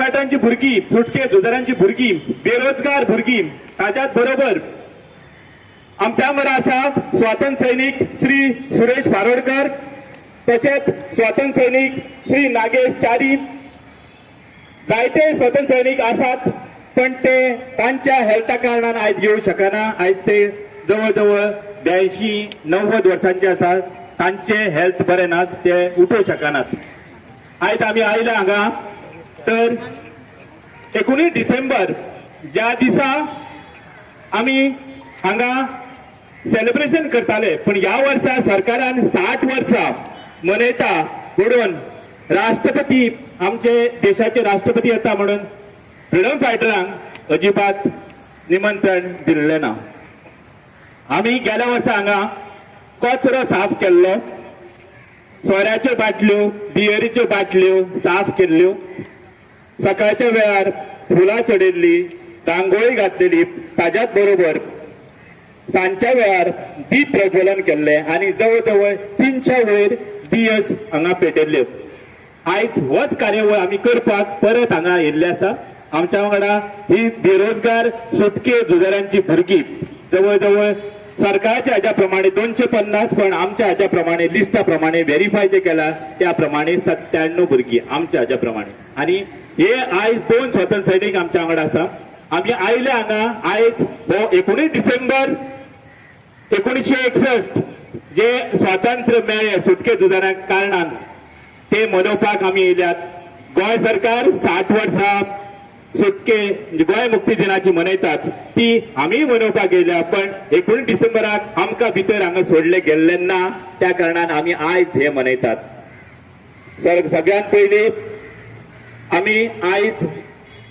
फायटरांची भुरगीं, सुटके झुजारांची भुरगीं, बेरोजगार भुरगीं, ताच्याच बरोबर आमच्या वांगडा आसा स्वातंत्र्य सैनीक श्री सुरेश बारोडकर, तशेंच स्वातंत्र्य सैनीक श्री नागेश च्यारी, जायते स्वातंत्र्य सैनीक आसात, पण ते तांच्या हेल्था कारणान आयज येवंक शकना. आयज ते जवळ जवळ 82-90 वर्सांचे आसात. तांचे हेल्थ बरें नाच, ते उठोवंक शकनात. आयज आमी आयला हांगा तर 19 डिसेंबर ज्या दिसा आमी हांगा सेलिब्रेशन करताले, पण ह्या वर्सा सरकारान 60 वर्सां मनयता म्हणून राष्ट्रपती, आमचे देशाचे राष्ट्रपती येता म्हणून फ्रीडम फायटरांक अजिबात निमंत्रण दिल्लें ना. आमी गेल्या वर्सा हांगा कचरो साफ केल्लो, सोऱ्याच्यो बाटल्यो, बियरीच्यो बाटल्यो साफ केल्ल्यो, सकाळच्या वेळार फुलां चडयल्ली, रांगोळी घातलेली, ताच्याच बरोबर सांजच्या वेळार दीप प्रज्वलन केल्लें आनी जवळ जवळ 300 वयर दियस हांगा पेटयल्ल्यो. आयज होच कार्यावळ आमी करपाक परत हांगा येयल्ले आसा. आमच्या वांगडा ही बेरोजगार सुटके झुजारांची भुरगीं जवळ जवळ सरकाराच्या हाज्या प्रमाणे 250, पण आमच्या हाज्या प्रमाणे लिस्टा प्रमाणे व्हेरीफाय जे केला त्या प्रमाणे 97 भुरगीं आमच्या हाज्या प्रमाणे. आनी हे आयज 2 स्वातंत्र्य सैनीक आमच्या वांगडा आसा. आमी आयले हांगा आयज हो 19 डिसेंबर 1961 जे स्वातंत्र्य मेळ्ळें सुटके झुजारांक कारणान ते मनोवपाक आमी येयल्यात. गोंय सरकार 60 वर्सां सुटके म्हणजे गोंय मुक्ती दिनाची मनयतात, ती आमी मनोवपाक येयल्या, पण 19 डिसेंबराक आमकां भितर हांगा सोडले गेल्ले ना, त्या कारणान आमी आयज हे मनयतात. सगळ्यात पयलीं आमी आयज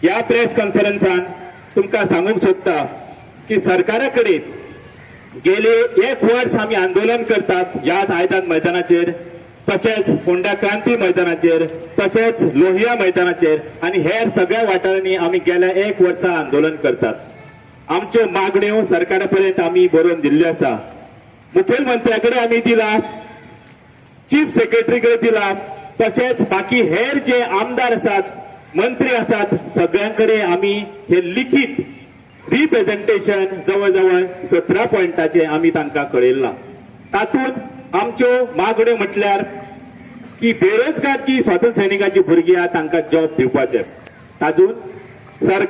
ह्या प्रेस कॉन्फरन्सान तुमकां सांगूंक सोदता की सरकारा कडेन गेले 1 वर्स आमी आंदोलन करतात ह्या आयदान मैदानाचेर, तशेंच फोंडा क्रांती मैदानाचेर, तशेंच लोहिया मैदानाचेर आनी हेर सगळ्या वाठारांनी आमी गेल्या 1 वर्सा आंदोलन करतात. आमच्यो मागण्यो सरकारा पर्यंत आमी बरोवन दिल्ल्यो आसा. मुखेलमंत्र्या कडेन आमी दिला, चीफ सेक्रेटरी कडेन दिला, तशेंच बाकी हेर जे आमदार आसात, मंत्री आसात, सगळ्यांकडे आमी हे लिखीत रिप्रेझेंटेशन जवळ जवळ 17 पॉयंटाचे आमी तांकां कळयल्लां. तातूंत आमच्यो मागण्यो म्हटल्यार की बेरोजगार जी स्वातंत्र्य सैनिकांची भुरगीं आहा तांकां जॉब दिवपाचे. तातूंत सरकार